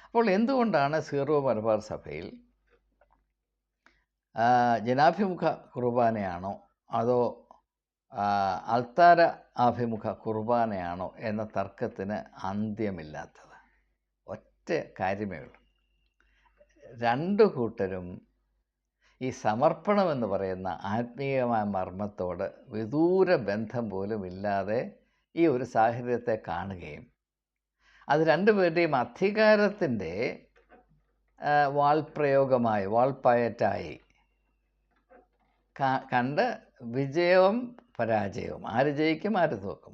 അപ്പോൾ എന്തുകൊണ്ടാണ് സീറോ മലബാർ സഭയിൽ ജനാഭിമുഖ കുർബാനയാണോ അതോ അൾത്താര ആഭിമുഖ കുർബാനയാണോ എന്ന തർക്കത്തിന് അന്ത്യമില്ലാത്തത്? ഒറ്റ കാര്യമേ ഉള്ളൂ. 2 കൂട്ടരും ഈ സമർപ്പണം എന്ന് പറയുന്ന ആത്മീയമായ മർമ്മത്തോട് വിദൂര ബന്ധം പോലും ഇല്ലാതെ ഈ ഒരു സാഹചര്യത്തെ കാണുകയും അത് രണ്ടുപേരുടെയും അധികാരത്തിൻ്റെ വാൾപ്രയോഗമായി വാൾപ്പയറ്റായി കണ്ട് വിജയവും പരാജയവും, ആര് ജയിക്കും ആര് തോക്കും,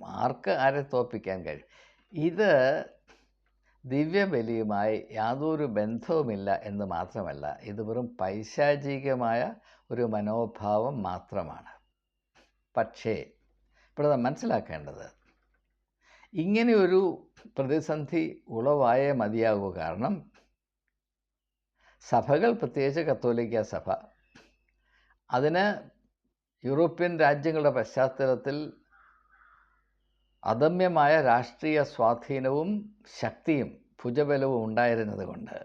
ആരെ തോൽപ്പിക്കാൻ കഴിയും, ഇത് ദിവ്യബലിയുമായി യാതൊരു ബന്ധവുമില്ല എന്ന് മാത്രമല്ല, ഇത് വെറും പൈശാചികമായ ഒരു മനോഭാവം മാത്രമാണ്. പക്ഷേ ഇവിടെ നാം മനസ്സിലാക്കേണ്ടത്, ഇങ്ങനെയൊരു പ്രതിസന്ധി ഉളവായേ മതിയാകൂ. കാരണം സഭകൾ, പ്രത്യേകിച്ച് കത്തോലിക്ക സഭ, അതിന് യൂറോപ്യൻ രാജ്യങ്ങളുടെ പശ്ചാത്തലത്തിൽ അദമ്യമായ രാഷ്ട്രീയ സ്വാധീനവും ശക്തിയും ഭുജബലവും ഉണ്ടായിരുന്നത് കൊണ്ട്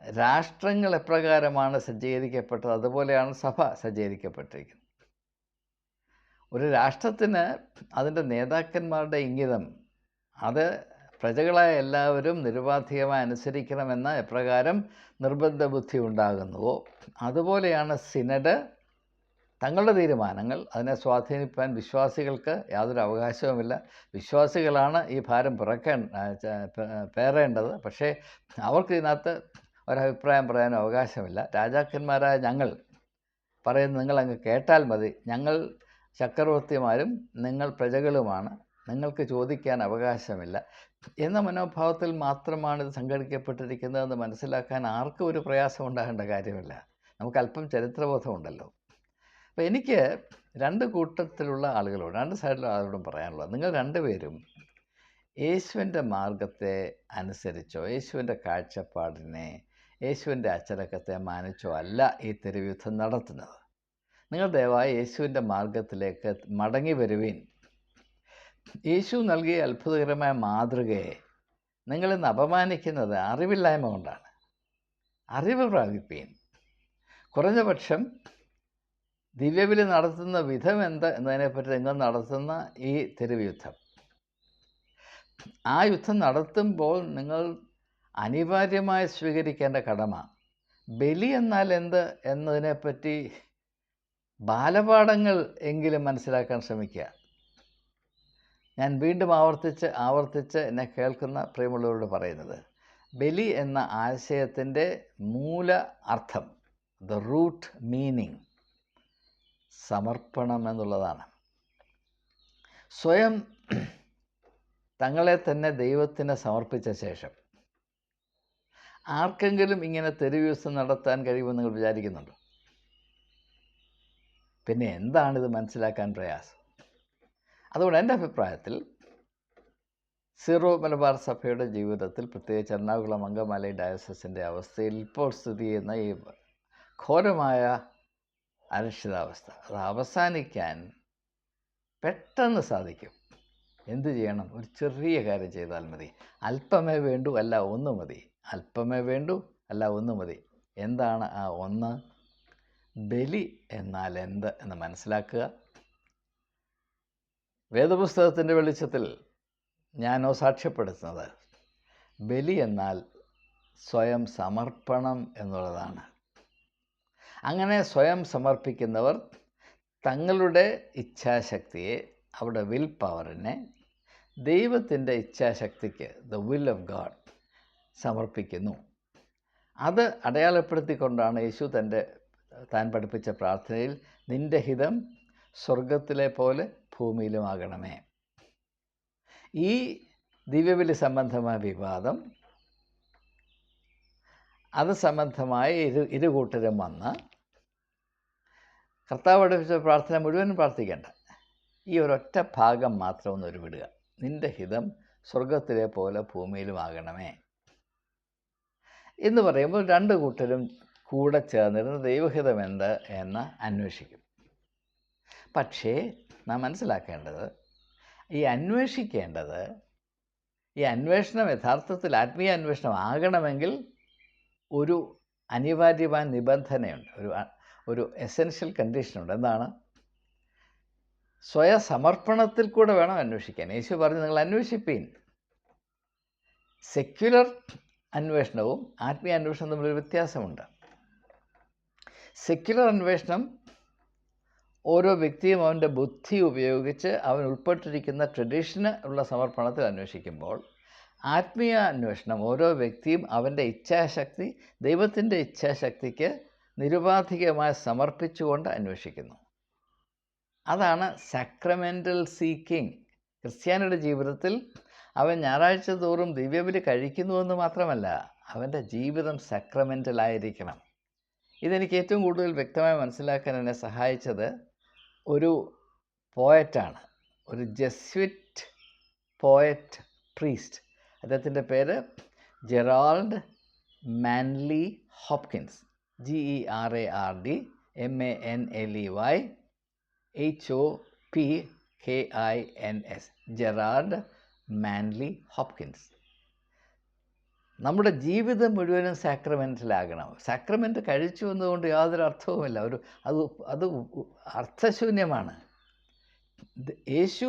രാഷ്ട്രങ്ങൾ എപ്രകാരമാണ് സജ്ജീകരിക്കപ്പെട്ടത് അതുപോലെയാണ് സഭ സജ്ജീകരിക്കപ്പെട്ടിരിക്കുന്നത്. ഒരു രാഷ്ട്രത്തിന് അതിൻ്റെ നേതാക്കന്മാരുടെ ഇംഗിതം അത് പ്രജകളായ എല്ലാവരും നിരുപാധികമായി അനുസരിക്കണമെന്ന എപ്രകാരം നിർബന്ധ ബുദ്ധി ഉണ്ടാകുന്നുവോ അതുപോലെയാണ് സിനഡ് തങ്ങളുടെ തീരുമാനങ്ങൾ അതിനെ സ്വാധീനിപ്പാൻ വിശ്വാസികൾക്ക് യാതൊരു അവകാശവുമില്ല. വിശ്വാസികളാണ് ഈ ഭാരം പേറേണ്ടത്. പക്ഷേ അവർക്ക് ഇതിനകത്ത് ഒരഭിപ്രായം പറയാനും അവകാശമില്ല. രാജാക്കന്മാരായ ഞങ്ങൾ പറയുന്നത് നിങ്ങളങ്ങ് കേട്ടാൽ മതി, ഞങ്ങൾ ചക്രവർത്തിമാരും നിങ്ങൾ പ്രജകളുമാണ്, നിങ്ങൾക്ക് ചോദിക്കാൻ അവകാശമില്ല എന്ന മനോഭാവത്തിൽ മാത്രമാണ് ഇത് സംഘടിക്കപ്പെട്ടിരിക്കുന്നതെന്ന് മനസ്സിലാക്കാൻ ആർക്കും ഒരു പ്രയാസം ഉണ്ടാകേണ്ട കാര്യമില്ല. നമുക്ക് അല്പം ചരിത്രബോധമുണ്ടല്ലോ. അപ്പോൾ എനിക്ക് രണ്ട് കൂട്ടത്തിലുള്ള ആളുകളോട്, രണ്ട് സൈഡിലുള്ള ആളുകളോടും പറയാനുള്ളത്, നിങ്ങൾ രണ്ടുപേരും യേശുവിൻ്റെ മാർഗത്തെ അനുസരിച്ചോ യേശുവിൻ്റെ കാഴ്ചപ്പാടിനെ യേശുവിൻ്റെ അച്ചടക്കത്തെ മാനിച്ചോ അല്ല ഈ തെരുവുയുദ്ധം നടത്തുന്നത്. നിങ്ങൾ ദയവായി യേശുവിൻ്റെ മാർഗത്തിലേക്ക് മടങ്ങി വരുവീൻ. യേശു നൽകിയ അത്ഭുതകരമായ മാതൃകയെ നിങ്ങളിന്ന് അപമാനിക്കുന്നത് അറിവില്ലായ്മ കൊണ്ടാണ്. അറിവ് പ്രാപിപ്പീൻ. കുറഞ്ഞ പക്ഷം ദിവ്യബലി നടത്തുന്ന വിധം എന്ത് എന്നതിനെപ്പറ്റി നിങ്ങൾ നടത്തുന്ന ഈ തെരുവ് യുദ്ധം, ആ യുദ്ധം നടത്തുമ്പോൾ നിങ്ങൾ അനിവാര്യമായി സ്വീകരിക്കേണ്ട കടമ ബലി എന്നാൽ എന്ത് എന്നതിനെപ്പറ്റി ബാലപാഠങ്ങൾ എങ്കിലും മനസ്സിലാക്കാൻ ശ്രമിക്കുക. ഞാൻ വീണ്ടും ആവർത്തിച്ച് എന്നെ കേൾക്കുന്ന പ്രിയമുള്ളവരോട് പറയുന്നത്, ബലി എന്ന ആശയത്തിൻ്റെ മൂല അർത്ഥം, ദ റൂട്ട് മീനിങ്, സമർപ്പണം എന്നുള്ളതാണ്. സ്വയം തങ്ങളെ തന്നെ ദൈവത്തിന് സമർപ്പിച്ച ശേഷം ആർക്കെങ്കിലും ഇങ്ങനെ തെരുവ് യുദ്ധം നടത്താൻ കഴിയുമെന്ന് നിങ്ങൾ വിചാരിക്കുന്നുണ്ടോ? പിന്നെ എന്താണിത് മനസ്സിലാക്കാൻ പ്രയാസം? അതുകൊണ്ട് എൻ്റെ അഭിപ്രായത്തിൽ സീറോ മലബാർ സഭയുടെ ജീവിതത്തിൽ, പ്രത്യേകിച്ച് എറണാകുളം അങ്കമാലി ഡയസസിൻ്റെ അവസ്ഥയിൽ ഇപ്പോൾ സ്ഥിതി ചെയ്യുന്ന ഈ ഘോരമായ അരക്ഷിതാവസ്ഥ, അത് അവസാനിക്കാൻ പെട്ടെന്ന് സാധിക്കും. എന്തു ചെയ്യണം? ഒരു ചെറിയ കാര്യം ചെയ്താൽ മതി. അല്പമേ വേണ്ടൂ, അല്ല ഒന്ന് മതി. അല്പമേ വേണ്ടൂ, അല്ല ഒന്ന് മതി. എന്താണ് ആ ഒന്ന്? ബലി എന്നാൽ എന്ത് എന്ന് മനസ്സിലാക്കുക. വേദപുസ്തകത്തിൻ്റെ വെളിച്ചത്തിൽ ഞാനോ സാക്ഷ്യപ്പെടുത്തുന്നത്, ബലി എന്നാൽ സ്വയം സമർപ്പണം എന്നുള്ളതാണ്. അങ്ങനെ സ്വയം സമർപ്പിക്കുന്നവർ തങ്ങളുടെ ഇച്ഛാശക്തിയെ, അവരുടെ വിൽ പവറിനെ ദൈവത്തിൻ്റെ ഇച്ഛാശക്തിക്ക്, ദ വിൽ ഓഫ് ഗാഡ്, സമർപ്പിക്കുന്നു. അത് അടയാളപ്പെടുത്തിക്കൊണ്ടാണ് യേശു താൻ പഠിപ്പിച്ച പ്രാർത്ഥനയിൽ, നിൻ്റെ ഹിതം സ്വർഗത്തിലെ പോലെ ഭൂമിയിലുമാകണമേ. ഈ ദിവ്യബലി സംബന്ധമായ വിവാദം, അത് സംബന്ധമായ ഇരു കൂട്ടരും വന്ന് കർത്താവ് പഠിപ്പിച്ച പ്രാർത്ഥന മുഴുവനും പ്രാർത്ഥിക്കേണ്ട, ഈ ഒരൊറ്റ ഭാഗം മാത്രം ഒന്ന് വിടുക, നിൻ്റെ ഹിതം സ്വർഗത്തിലെ പോലെ ഭൂമിയിലുമാകണമേ എന്ന് പറയുമ്പോൾ രണ്ട് കൂട്ടരും കൂടെ ചേർന്നിരുന്ന ദൈവഹിതം എന്ത് എന്ന് അന്വേഷിക്കും. പക്ഷേ നാം മനസ്സിലാക്കേണ്ടത്, ഈ അന്വേഷണം യഥാർത്ഥത്തിൽ ആത്മീയ അന്വേഷണം ആകണമെങ്കിൽ ഒരു അനിവാര്യമായ നിബന്ധനയുണ്ട്, ഒരു എസെൻഷ്യൽ കണ്ടീഷനുണ്ട്. എന്താണ്? സ്വയസമർപ്പണത്തിൽ കൂടെ വേണം അന്വേഷിക്കാൻ. യേശു പറഞ്ഞു, നിങ്ങൾ അന്വേഷിപ്പീൻ. സെക്യുലർ അന്വേഷണവും ആത്മീയ അന്വേഷണവും തമ്മിലൊരു വ്യത്യാസമുണ്ട്. സെക്യുലർ അന്വേഷണം ഓരോ വ്യക്തിയും അവൻ്റെ ബുദ്ധി ഉപയോഗിച്ച് അവൻ ഉൾപ്പെട്ടിരിക്കുന്ന ട്രഡീഷന് ഉള്ള സമർപ്പണത്തിൽ അന്വേഷിക്കുമ്പോൾ, ആത്മീയ അന്വേഷണം ഓരോ വ്യക്തിയും അവൻ്റെ ഇച്ഛാശക്തി ദൈവത്തിൻ്റെ ഇച്ഛാശക്തിക്ക് നിരുപാധികമായി സമർപ്പിച്ചുകൊണ്ട് അന്വേഷിക്കുന്നു. അതാണ് സാക്രമെൻ്റൽ സീക്കിംഗ്. ക്രിസ്ത്യാനിയുടെ ജീവിതത്തിൽ അവൻ ഞായറാഴ്ച തോറും ദിവ്യബലി കഴിക്കുന്നുവെന്ന് മാത്രമല്ല, അവൻ്റെ ജീവിതം സാക്രമെൻ്റലായിരിക്കണം. ഇതെനിക്ക് ഏറ്റവും കൂടുതൽ വ്യക്തമായി മനസ്സിലാക്കാൻ എന്നെ സഹായിച്ചത് ഒരു പോയറ്റാണ്, ഒരു ജെസ്വിറ്റ് പോയറ്റ് പ്രീസ്റ്റ്. അദ്ദേഹത്തിൻ്റെ പേര് Gerald Manley Hopkins, GERARD MANLEY HOPKINS, Gerald Manley Hopkins. നമ്മുടെ ജീവിതം മുഴുവനും സാക്രമെൻ്റലാകണം. സാക്രമെൻ്റ് കഴിച്ചു എന്നതുകൊണ്ട് യാതൊരു അർത്ഥവുമില്ല. അത് അർത്ഥശൂന്യമാണ്. യേശു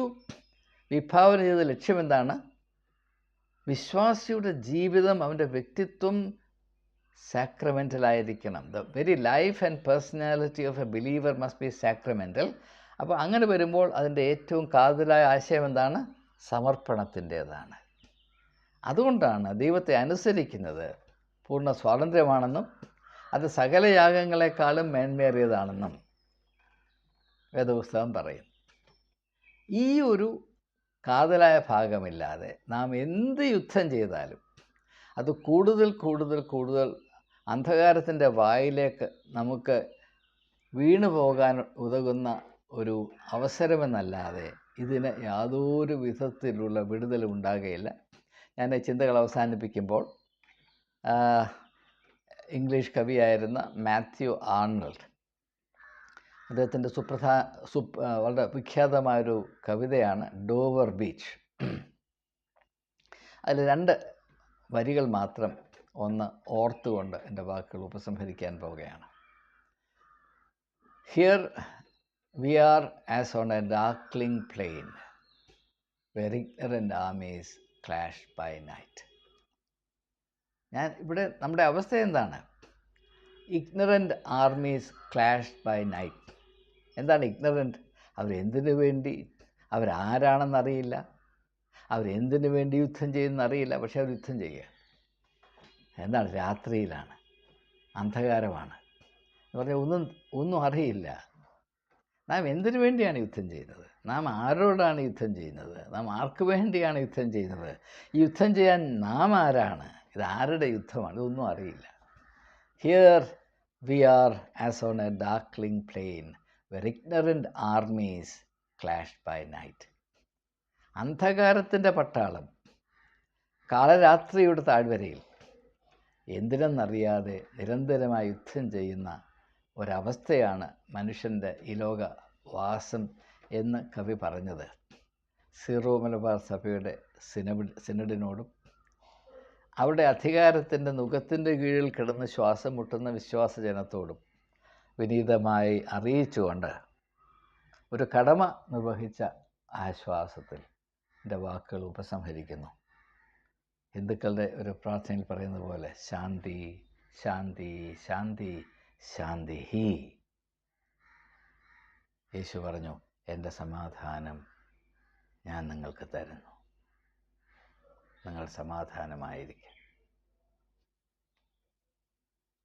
വിഭാവന ചെയ്ത ലക്ഷ്യം എന്താണ്? വിശ്വാസിയുടെ ജീവിതം, അവൻ്റെ വ്യക്തിത്വം സാക്രമെൻ്റലായിരിക്കണം. The very life and personality of a believer must be sacramental. അപ്പോൾ അങ്ങനെ വരുമ്പോൾ അതിൻ്റെ ഏറ്റവും കാതലായ ആശയം എന്താണ്? സമർപ്പണത്തിൻ്റേതാണ്. അതുകൊണ്ടാണ് ദൈവത്തെ അനുസരിക്കുന്നത് പൂർണ്ണ സ്വാതന്ത്ര്യമാണെന്നും അത് സകല യാഗങ്ങളെക്കാളും മേന്മേറിയതാണെന്നും വേദപുസ്തകം പറയും. ഈ ഒരു കാതലായ ഭാഗമില്ലാതെ നാം എന്ത് യുദ്ധം ചെയ്താലും അത് കൂടുതൽ കൂടുതൽ കൂടുതൽ അന്ധകാരത്തിൻ്റെ വായിലേക്ക് നമുക്ക് വീണു പോകാൻ ഉതകുന്ന ഒരു അവസരമെന്നല്ലാതെ ഇതിന് യാതൊരു വിധത്തിലുള്ള വിടുതലും ഉണ്ടാകുകയില്ല. ഞാൻ ചിന്തകൾ അവസാനിപ്പിക്കുമ്പോൾ ഇംഗ്ലീഷ് കവിയായിരുന്ന മാത്യു ആർണൾഡ്, അദ്ദേഹത്തിൻ്റെ വളരെ വിഖ്യാതമായൊരു കവിതയാണ് ഡോവർ ബീച്ച്. അതിൽ 2 വരികൾ മാത്രം ഒന്ന് ഓർത്തുകൊണ്ട് എൻ്റെ വാക്കുകൾ ഉപസംഹരിക്കാൻ പോവുകയാണ്. Here we are as on a darkling plain where ignorant armies clash by night. ഇവിടെ നമ്മുടെ അവസ്ഥ എന്താണ്? Ignorant armies clash by night. എന്താണ് ഇഗ്നറൻറ്റ്? അവരെന്തിനു വേണ്ടി, അവരാരാണെന്നറിയില്ല, അവരെന്തിനു വേണ്ടി യുദ്ധം ചെയ്യുന്നറിയില്ല, പക്ഷെ അവർ യുദ്ധം ചെയ്യുക. എന്താണ്? രാത്രിയിലാണ്, അന്ധകാരമാണ് എന്ന് പറഞ്ഞാൽ ഒന്നും അറിയില്ല. നാം എന്തിനു വേണ്ടിയാണ് യുദ്ധം ചെയ്യുന്നത്? നാം ആരോടാണ് യുദ്ധം ചെയ്യുന്നത്? നാം ആർക്ക് വേണ്ടിയാണ് യുദ്ധം ചെയ്യുന്നത്? ഈ യുദ്ധം ചെയ്യാൻ നാം ആരാണ്? ഇത് ആരുടെ യുദ്ധമാണ്? ഇതൊന്നും അറിയില്ല. Here we are as on a darkling plain where ignorant armies clash by night. അന്ധകാരത്തിൻ്റെ പട്ടാളം കാലരാത്രിയുടെ താഴ്വരയിൽ എന്തിനെന്നറിയാതെ നിരന്തരമായി യുദ്ധം ചെയ്യുന്ന ഒരവസ്ഥയാണ് മനുഷ്യൻ്റെ ഈ ലോകവാസം എന്ന് കവി പറഞ്ഞത് സീറോ മലബാർ സഭയുടെ സിനഡിനോടും അവിടെ അധികാരത്തിൻ്റെ നുഖത്തിൻ്റെ കീഴിൽ കിടന്ന് ശ്വാസം മുട്ടുന്ന വിശ്വാസജനത്തോടും വിനീതമായി അറിയിച്ചുകൊണ്ട് ഒരു കടമ നിർവഹിച്ച ആശ്വാസത്തിൽ എൻ്റെ വാക്കുകൾ ഉപസംഹരിക്കുന്നു. ഹിന്ദുക്കളുടെ ഒരു പ്രാർത്ഥനയിൽ പറയുന്നത് പോലെ ശാന്തി ശാന്തി ശാന്തി ശാന്തി ഹി. യേശു പറഞ്ഞു, എൻ്റെ സമാധാനം ഞാൻ നിങ്ങൾക്ക് തരുന്നു, നിങ്ങൾ സമാധാനമായിരിക്കും.